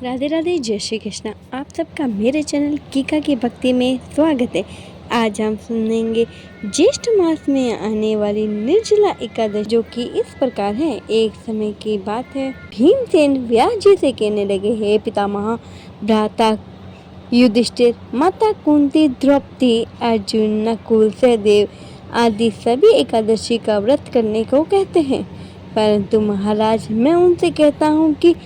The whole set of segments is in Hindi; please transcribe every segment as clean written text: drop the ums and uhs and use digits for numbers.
राधे राधे, जय श्री कृष्णा। आप सबका मेरे चैनल कीका की भक्ति में स्वागत है। आज हम सुनेंगे ज्येष्ठ मास में आने वाली निर्जला एकादशी, जो कि इस प्रकार है। एक समय की बात है, भीमसेन व्यास जी से कहने लगे, हे पितामह, भ्राता युधिष्ठिर, माता कुंती, द्रौपदी, अर्जुन, नकुल, सहदेव आदि सभी एकादशी का व्रत करने को कहते हैं, परंतु महाराज मैं उनसे कहता हूँ कि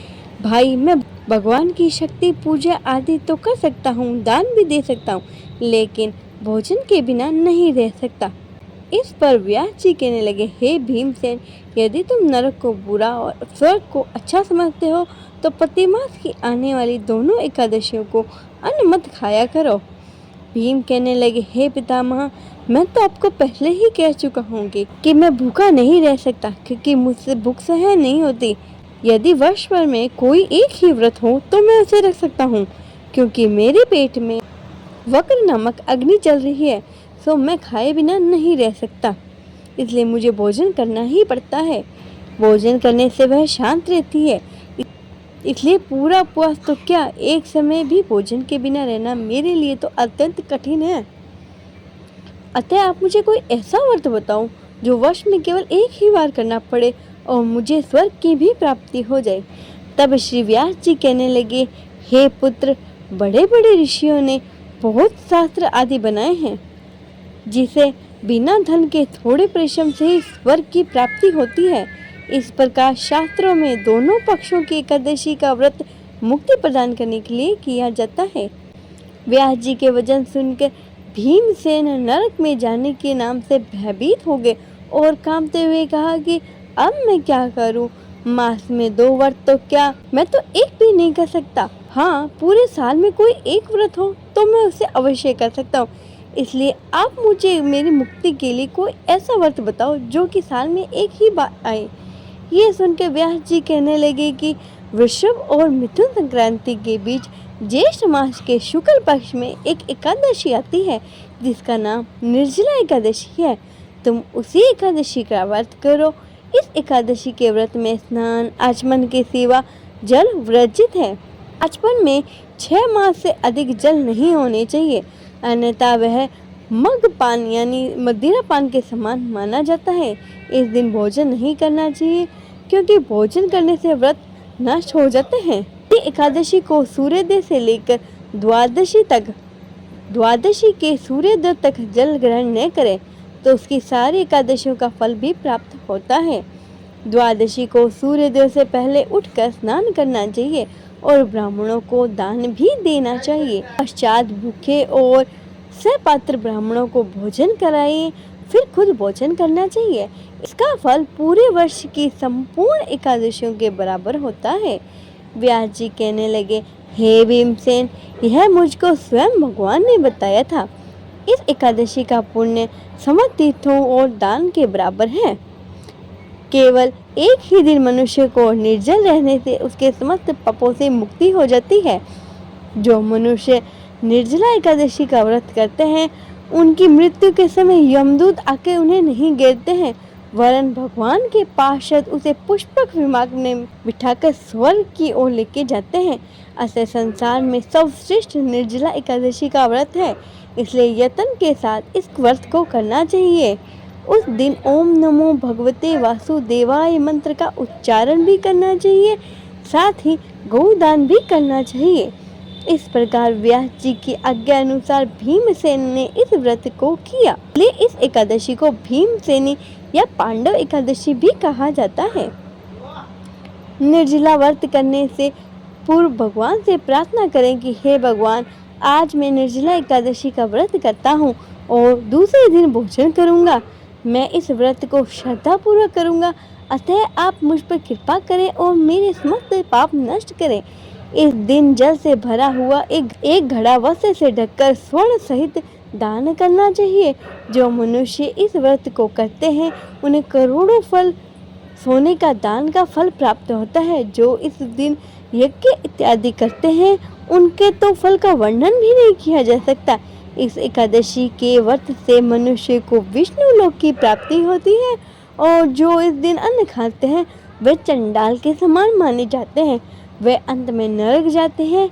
भाई, मैं भगवान की शक्ति पूजा आदि तो कर सकता हूँ, दान भी दे सकता हूँ, लेकिन भोजन के बिना नहीं रह सकता। इस पर व्यास जी कहने लगे, हे भीमसेन, यदि तुम नरक को बुरा और स्वर्ग को अच्छा समझते हो तो प्रतिमास की आने वाली दोनों एकादशियों को अन्न मत खाया करो। भीम कहने लगे, हे पितामह, मैं तो आपको पहले ही कह चुका हूँ कि मैं भूखा नहीं रह सकता, क्योंकि मुझसे भूख सहन नहीं होती। यदि वर्ष भर में कोई एक ही व्रत हो तो मैं उसे रख सकता हूँ, क्योंकि मेरे पेट में वक्र नामक अग्नि चल रही है, सो मैं खाए बिना नहीं रह सकता, इसलिए मुझे भोजन करना ही पड़ता है। भोजन करने से वह शांत रहती है, इसलिए पूरा उपवास तो क्या, एक समय भी भोजन के बिना रहना मेरे लिए तो अत्यंत कठिन है। अतः आप मुझे कोई ऐसा व्रत बताओ जो वर्ष में केवल एक ही बार करना पड़े और मुझे स्वर्ग की भी प्राप्ति हो जाए। तब श्री व्यास जी कहने लगे, हे पुत्र, बड़े बड़े ऋषियों ने बहुत शास्त्र आदि बनाए हैं, जिसे बिना धन के थोड़े परिश्रम से ही स्वर्ग की प्राप्ति होती है। इस प्रकार शास्त्रों में दोनों पक्षों की एकादशी का व्रत मुक्ति प्रदान करने के लिए किया जाता है। व्यास जी के वचन सुनकर भीमसेन नरक में जाने के नाम से भयभीत हो गए और कांपते हुए कहा कि अब मैं क्या करूं? मास में 2 व्रत तो क्या, मैं तो एक भी नहीं कर सकता। हाँ, पूरे साल में कोई एक व्रत हो तो मैं उसे अवश्य कर सकता हूँ। इसलिए आप मुझे मेरी मुक्ति के लिए कोई ऐसा व्रत बताओ जो कि साल में एक ही बार आए। ये सुनकर व्यास जी कहने लगे कि वृषभ और मिथुन संक्रांति के बीच ज्येष्ठ मास के शुक्ल पक्ष में एक एकादशी आती है, जिसका नाम निर्जला एकादशी है। तुम उसी एकादशी का व्रत करो। इस एकादशी के व्रत में स्नान आचमन के सिवा जल वर्जित है। आचमन में 6 मास से अधिक जल नहीं होने चाहिए, अन्यथा वह मग पान यानी मदिरा पान के समान माना जाता है। इस दिन भोजन नहीं करना चाहिए, क्योंकि भोजन करने से व्रत नष्ट हो जाते हैं। एकादशी को सूर्योदय से लेकर द्वादशी के सूर्योदय तक जल ग्रहण न करे तो उसकी सारी एकादशियों का फल भी प्राप्त होता है। द्वादशी को सूर्योदय से पहले उठकर स्नान करना चाहिए और ब्राह्मणों को दान भी देना चाहिए। पश्चात भूखे और सपात्र ब्राह्मणों को भोजन कराइए, फिर खुद भोजन करना चाहिए। इसका फल पूरे वर्ष की संपूर्ण एकादशियों के बराबर होता है। व्यास जी कहने लगे, हे भीमसेन, यह मुझको स्वयं भगवान ने बताया था। इस एकादशी का पुण्य समस्त तीर्थों और दान के बराबर है। केवल एक ही दिन मनुष्य को निर्जल रहने से उसके समस्त पापों से मुक्ति हो जाती है। जो मनुष्य निर्जला एकादशी का व्रत करते हैं, उनकी मृत्यु के समय यमदूत आके उन्हें नहीं घेरते हैं, वरन भगवान के पार्षद उसे पुष्पक विमान में बिठाकर स्वर्ग की ओर लेके जाते हैं। ऐसे संसार में सर्वश्रेष्ठ निर्जला एकादशी का व्रत है, इसलिए यत्न के साथ इस व्रत को करना चाहिए। उस दिन ओम नमो भगवते वासुदेवाय मंत्र का उच्चारण भी करना चाहिए, साथ ही गोदान भी करना चाहिए। इस प्रकार व्यास जी की आज्ञा अनुसार भीमसेन ने इस व्रत को किया। इस एकादशी को भीमसेनी या पांडव एकादशी भी कहा जाता है। निर्जला व्रत करने से पूर्व भगवान से प्रार्थना करें कि हे भगवान, आज मैं निर्जला एकादशी का व्रत करता हूँ और दूसरे दिन भोजन करूँगा। मैं इस व्रत को श्रद्धा पूर्वक करूँगा, अतः आप मुझ पर कृपा करें और मेरे समस्त पाप नष्ट करें। इस दिन जल से भरा हुआ एक घड़ा वस्त्र से ढककर स्वर्ण सहित दान करना चाहिए। जो मनुष्य इस व्रत को करते हैं, उन्हें करोड़ों फल सोने का दान का फल प्राप्त होता है। जो इस दिन यज्ञ इत्यादि करते हैं, उनके तो फल का वर्णन भी नहीं किया जा सकता। इस एकादशी के व्रत से मनुष्य को विष्णु लोक की प्राप्ति होती है, और जो इस दिन अन्न खाते हैं वे चंडाल के समान माने जाते हैं। वे अंत में नरक जाते हैं।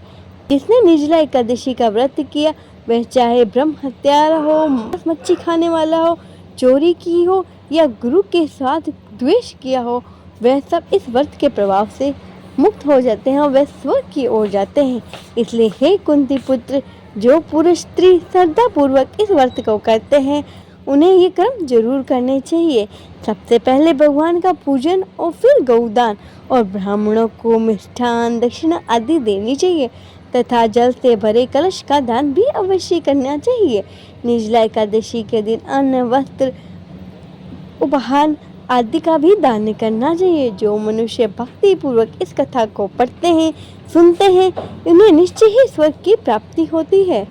जिसने निर्जला एकादशी का व्रत किया, वह चाहे ब्रह्म हत्यारा हो, मांस मच्छी खाने वाला हो, चोरी की हो या गुरु के साथ द्वेष किया हो, वह सब इस व्रत के प्रभाव से मुक्त हो जाते हैं और वह स्वर्ग की ओर जाते हैं। इसलिए हे कुंती पुत्र, जो पुरुष स्त्री श्रद्धा पूर्वक इस व्रत को करते हैं, उन्हें ये कर्म जरूर करने चाहिए। सबसे पहले भगवान का पूजन और फिर गौदान और ब्राह्मणों को मिष्ठान दक्षिणा आदि देनी चाहिए तथा जल से भरे कलश का दान भी अवश्य करना चाहिए। निर्जला एकादशी के दिन अन्न वस्त्र उपहार आदि का भी दान करना चाहिए। जो मनुष्य भक्ति पूर्वक इस कथा को पढ़ते हैं, सुनते हैं, उन्हें निश्चय ही स्वर्ग की प्राप्ति होती है।